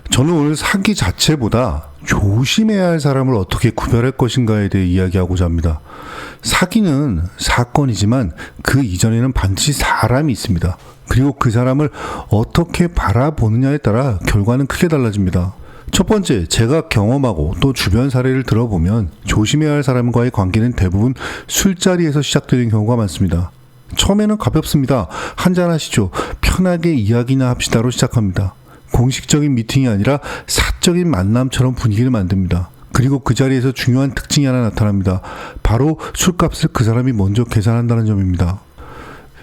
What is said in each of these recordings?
저는 오늘 사기 자체보다 조심해야 할 사람을 어떻게 구별할 것인가에 대해 이야기하고자 합니다. 사기는 사건이지만 그 이전에는 반드시 사람이 있습니다. 그리고 그 사람을 어떻게 바라보느냐에 따라 결과는 크게 달라집니다. 첫 번째, 제가 경험하고 또 주변 사례를 들어보면 조심해야 할 사람과의 관계는 대부분 술자리에서 시작되는 경우가 많습니다. 처음에는 가볍습니다. 한잔 하시죠. 편하게 이야기나 합시다로 시작합니다. 공식적인 미팅이 아니라 사적인 만남처럼 분위기를 만듭니다. 그리고 그 자리에서 중요한 특징이 하나 나타납니다. 바로 술값을 그 사람이 먼저 계산한다는 점입니다.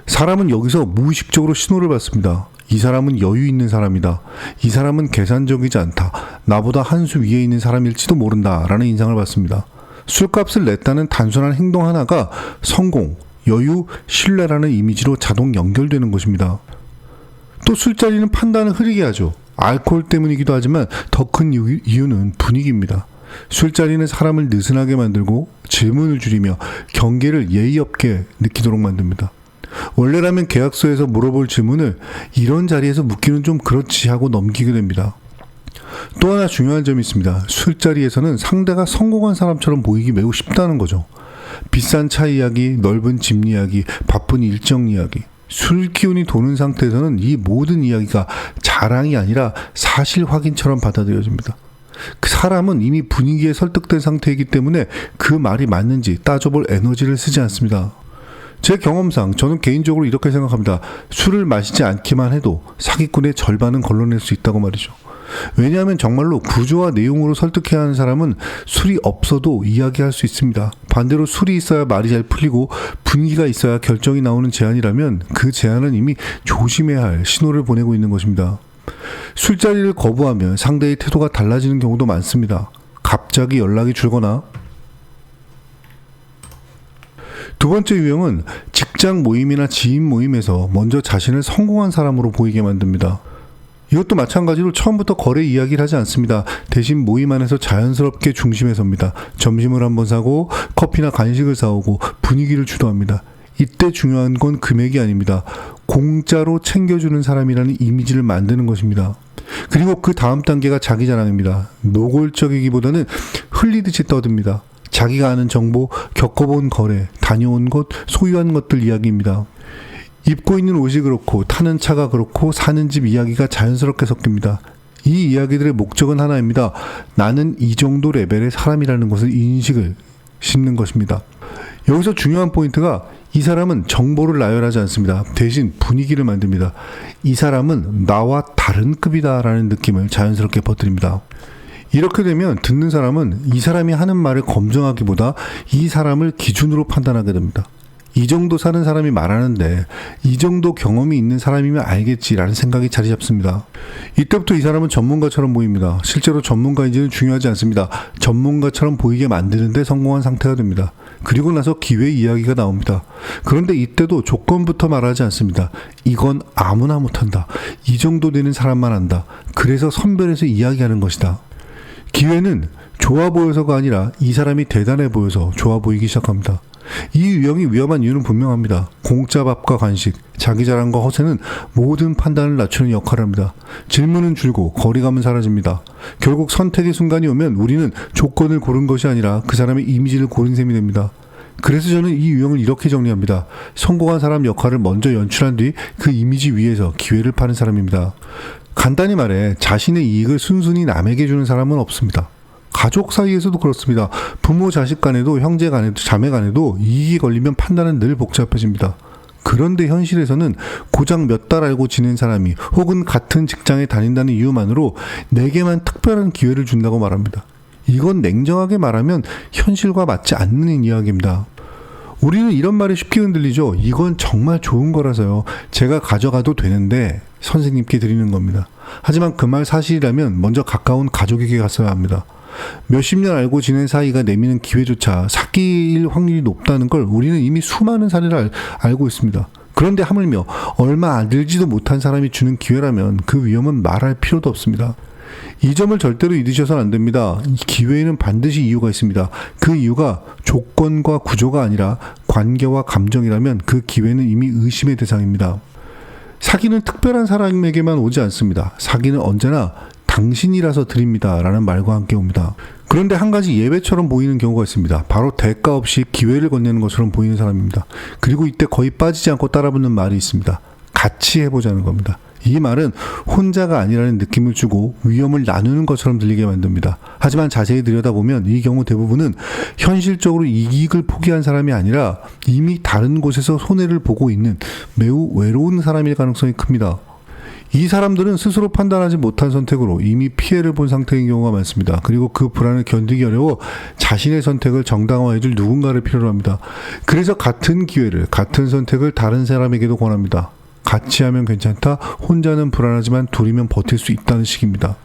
사람은 여기서 무의식적으로 신호를 받습니다. 이 사람은 여유 있는 사람이다. 이 사람은 계산적이지 않다. 나보다 한 수 위에 있는 사람일지도 모른다. 라는 인상을 받습니다. 술값을 냈다는 단순한 행동 하나가 성공, 여유, 신뢰라는 이미지로 자동 연결되는 것입니다. 또 술자리는 판단을 흐리게 하죠. 알코올 때문이기도 하지만 더 큰 이유는 분위기입니다. 술자리는 사람을 느슨하게 만들고 질문을 줄이며 경계를 예의 없게 느끼도록 만듭니다. 원래라면 계약서에서 물어볼 질문을 이런 자리에서 묻기는 좀 그렇지 하고 넘기게 됩니다. 또 하나 중요한 점이 있습니다. 술자리에서는 상대가 성공한 사람처럼 보이기 매우 쉽다는 거죠. 비싼 차 이야기, 넓은 집 이야기, 바쁜 일정 이야기. 술 기운이 도는 상태에서는 이 모든 이야기가 자랑이 아니라 사실 확인처럼 받아들여집니다. 그 사람은 이미 분위기에 설득된 상태이기 때문에 그 말이 맞는지 따져볼 에너지를 쓰지 않습니다. 제 경험상 저는 개인적으로 이렇게 생각합니다. 술을 마시지 않기만 해도 사기꾼의 절반은 걸러낼 수 있다고 말이죠. 왜냐하면 정말로 구조와 내용으로 설득해야 하는 사람은 술이 없어도 이야기할 수 있습니다. 반대로 술이 있어야 말이 잘 풀리고 분위기가 있어야 결정이 나오는 제안이라면 그 제안은 이미 조심해야 할 신호를 보내고 있는 것입니다. 술자리를 거부하면 상대의 태도가 달라지는 경우도 많습니다. 갑자기 연락이 줄거나. 두 번째 유형은 직장 모임이나 지인 모임에서 먼저 자신을 성공한 사람으로 보이게 만듭니다. 이것도 마찬가지로 처음부터 거래 이야기를 하지 않습니다. 대신 모임 안에서 자연스럽게 중심에 섭니다. 점심을 한번 사고 커피나 간식을 사오고 분위기를 주도합니다. 이때 중요한 건 금액이 아닙니다. 공짜로 챙겨주는 사람이라는 이미지를 만드는 것입니다. 그리고 그 다음 단계가 자기 자랑입니다. 노골적이기보다는 흘리듯이 떠듭니다. 자기가 아는 정보, 겪어본 거래, 다녀온 곳, 소유한 것들 이야기입니다. 입고 있는 옷이 그렇고 타는 차가 그렇고 사는 집 이야기가 자연스럽게 섞입니다. 이 이야기들의 목적은 하나입니다. 나는 이 정도 레벨의 사람이라는 것을 인식을 심는 것입니다. 여기서 중요한 포인트가 이 사람은 정보를 나열하지 않습니다. 대신 분위기를 만듭니다. 이 사람은 나와 다른 급이다 라는 느낌을 자연스럽게 퍼뜨립니다. 이렇게 되면 듣는 사람은 이 사람이 하는 말을 검증하기보다 이 사람을 기준으로 판단하게 됩니다. 이 정도 사는 사람이 말하는데 이 정도 경험이 있는 사람이면 알겠지라는 생각이 자리 잡습니다. 이때부터 이 사람은 전문가처럼 보입니다. 실제로 전문가인지는 중요하지 않습니다. 전문가처럼 보이게 만드는데 성공한 상태가 됩니다. 그리고 나서 기회 이야기가 나옵니다. 그런데 이때도 조건부터 말하지 않습니다. 이건 아무나 못한다. 이 정도 되는 사람만 한다. 그래서 선별해서 이야기하는 것이다. 기회는 좋아 보여서가 아니라 이 사람이 대단해 보여서 좋아 보이기 시작합니다. 이 유형이 위험한 이유는 분명합니다. 공짜 밥과 간식, 자기 자랑과 허세는 모든 판단을 낮추는 역할을 합니다. 질문은 줄고 거리감은 사라집니다. 결국 선택의 순간이 오면 우리는 조건을 고른 것이 아니라 그 사람의 이미지를 고른 셈이 됩니다. 그래서 저는 이 유형을 이렇게 정리합니다. 성공한 사람 역할을 먼저 연출한 뒤 그 이미지 위에서 기회를 파는 사람입니다. 간단히 말해 자신의 이익을 순순히 남에게 주는 사람은 없습니다. 가족 사이에서도 그렇습니다. 부모 자식 간에도 형제 간에도 자매 간에도 이익이 걸리면 판단은 늘 복잡해집니다. 그런데 현실에서는 고작 몇 달 알고 지낸 사람이 혹은 같은 직장에 다닌다는 이유만으로 내게만 특별한 기회를 준다고 말합니다. 이건 냉정하게 말하면 현실과 맞지 않는 이야기입니다. 우리는 이런 말에 쉽게 흔들리죠. 이건 정말 좋은 거라서요. 제가 가져가도 되는데 선생님께 드리는 겁니다. 하지만 그 말 사실이라면 먼저 가까운 가족에게 갔어야 합니다. 몇십 년 알고 지낸 사이가 내미는 기회조차 사기일 확률이 높다는 걸 우리는 이미 수많은 사례를 알고 있습니다. 그런데 하물며 얼마 알지도 못한 사람이 주는 기회라면 그 위험은 말할 필요도 없습니다. 이 점을 절대로 잊으셔서는 안 됩니다. 이 기회에는 반드시 이유가 있습니다. 그 이유가 조건과 구조가 아니라 관계와 감정이라면 그 기회는 이미 의심의 대상입니다. 사기는 특별한 사람에게만 오지 않습니다. 사기는 언제나 당신이라서 드립니다 라는 말과 함께 옵니다. 그런데 한 가지 예외처럼 보이는 경우가 있습니다. 바로 대가 없이 기회를 건네는 것처럼 보이는 사람입니다. 그리고 이때 거의 빠지지 않고 따라붙는 말이 있습니다. 같이 해보자는 겁니다. 이 말은 혼자가 아니라는 느낌을 주고 위험을 나누는 것처럼 들리게 만듭니다. 하지만 자세히 들여다보면 이 경우 대부분은 현실적으로 이익을 포기한 사람이 아니라 이미 다른 곳에서 손해를 보고 있는 매우 외로운 사람일 가능성이 큽니다. 이 사람들은 스스로 판단하지 못한 선택으로 이미 피해를 본 상태인 경우가 많습니다. 그리고 그 불안을 견디기 어려워 자신의 선택을 정당화해줄 누군가를 필요로 합니다. 그래서 같은 기회를, 같은 선택을 다른 사람에게도 권합니다. 같이 하면 괜찮다. 혼자는 불안하지만 둘이면 버틸 수 있다는 식입니다.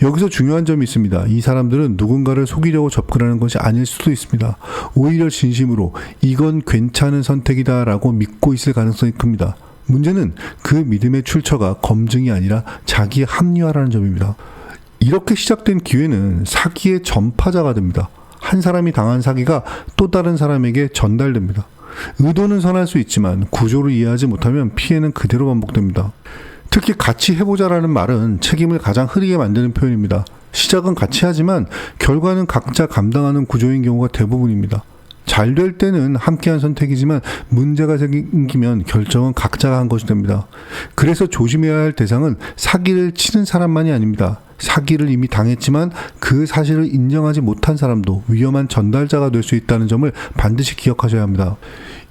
여기서 중요한 점이 있습니다. 이 사람들은 누군가를 속이려고 접근하는 것이 아닐 수도 있습니다. 오히려 진심으로 이건 괜찮은 선택이다 라고 믿고 있을 가능성이 큽니다. 문제는 그 믿음의 출처가 검증이 아니라 자기 합리화라는 점입니다. 이렇게 시작된 기회는 사기의 전파자가 됩니다. 한 사람이 당한 사기가 또 다른 사람에게 전달됩니다. 의도는 선할 수 있지만 구조를 이해하지 못하면 피해는 그대로 반복됩니다. 특히 같이 해보자라는 말은 책임을 가장 흐리게 만드는 표현입니다. 시작은 같이 하지만 결과는 각자 감당하는 구조인 경우가 대부분입니다. 잘 될 때는 함께한 선택이지만 문제가 생기면 결정은 각자가 한 것이 됩니다. 그래서 조심해야 할 대상은 사기를 치는 사람만이 아닙니다. 사기를 이미 당했지만 그 사실을 인정하지 못한 사람도 위험한 전달자가 될 수 있다는 점을 반드시 기억하셔야 합니다.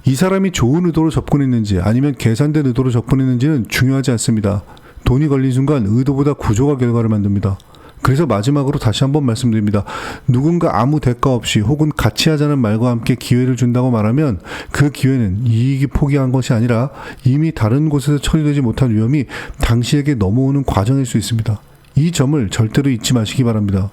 이 사람이 좋은 의도로 접근했는지 아니면 계산된 의도로 접근했는지는 중요하지 않습니다. 돈이 걸린 순간 의도보다 구조가 결과를 만듭니다. 그래서 마지막으로 다시 한번 말씀드립니다. 누군가 아무 대가 없이 혹은 같이 하자는 말과 함께 기회를 준다고 말하면 그 기회는 이익이 포기한 것이 아니라 이미 다른 곳에서 처리되지 못한 위험이 당시에게 넘어오는 과정일 수 있습니다. 이 점을 절대로 잊지 마시기 바랍니다.